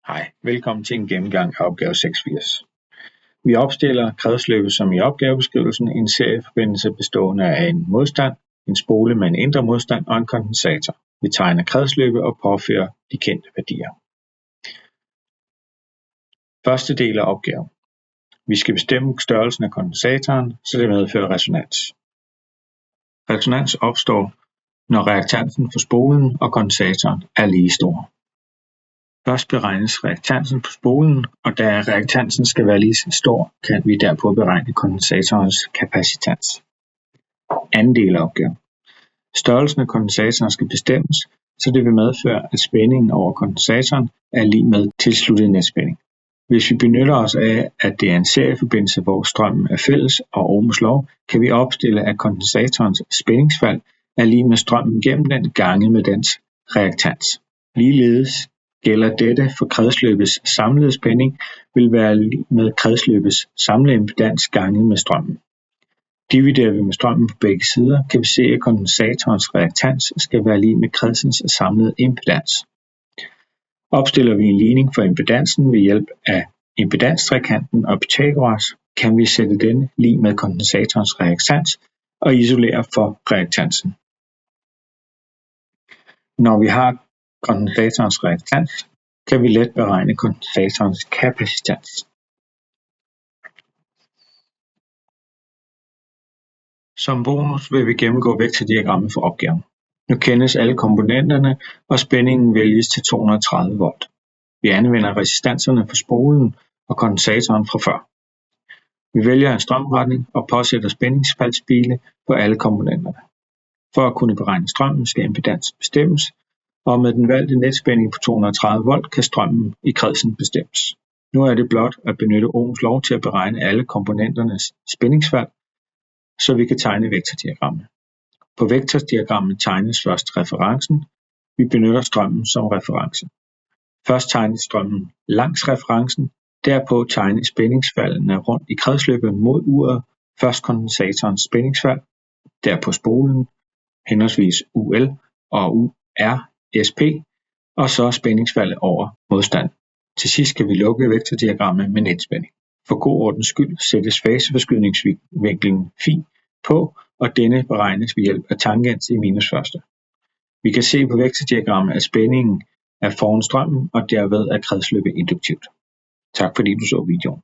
Hej, velkommen til en gennemgang af opgave 86. Vi opstiller kredsløbet som i opgavebeskrivelsen en serieforbindelse bestående af en modstand, en spole med en indre modstand og en kondensator. Vi tegner kredsløbet og påfører de kendte værdier. Første del af opgaven. Vi skal bestemme størrelsen af kondensatoren, så det medfører resonans. Resonans opstår, når reaktansen for spolen og kondensatoren er lige stor. Først beregnes reaktansen på spolen, og da reaktansen skal være lige så stor, kan vi derpå beregne kondensatorens kapacitans. Anden del af opgaven. Størrelsen af kondensatoren skal bestemmes, så det vil medføre, at spændingen over kondensatoren er lig med tilsluttet netspænding. Hvis vi benytter os af, at det er en serieforbindelse, hvor strømmen er fælles og Ohms lov, kan vi opstille, at kondensatorens spændingsfald er lig med strømmen gennem den gange med dens reaktans. Ligeledes gælder dette for kredsløbets samlede spænding vil være lig med kredsløbets samlede impedans ganget med strømmen. Dividerer vi med strømmen på begge sider, kan vi se, at kondensatorens reaktans skal være lig med kredsens samlede impedans. Opstiller vi en ligning for impedansen ved hjælp af impedanstrekanten og Pythagoras, kan vi sætte denne lig med kondensatorens reaktans og isolere for reaktansen. Når vi har kondensatorens reaktans, kan vi let beregne kondensatorens kapacitans. Som bonus vil vi gennemgå vektordiagrammet for opgaven. Nu kendes alle komponenterne, og spændingen vælges til 230 volt. Vi anvender resistanserne for spolen og kondensatoren fra før. Vi vælger en strømretning og påsætter spændingsfaldspile på alle komponenterne. For at kunne beregne strømmen skal impedans bestemmes, og med den valgte netspænding på 230 volt kan strømmen i kredsen bestemmes. Nu er det blot at benytte Ohms lov til at beregne alle komponenternes spændingsfald, så vi kan tegne vektordiagrammet. På vektordiagrammet tegnes først referencen. Vi benytter strømmen som reference. Først tegnes strømmen langs referencen, derpå tegnes spændingsfaldene rundt i kredsløbet mod uret, først kondensatorens spændingsfald, derpå spolen, henholdsvis UL og URSP, og så spændingsfaldet over modstand. Til sidst skal vi lukke vektordiagrammet med netspænding. For god ordens skyld sættes faseforskydningsvinklen φ på, og denne beregnes ved hjælp af tangens i minus første. Vi kan se på vektordiagrammet, at spændingen er foran strømmen, og derved er kredsløbet induktivt. Tak fordi du så videoen.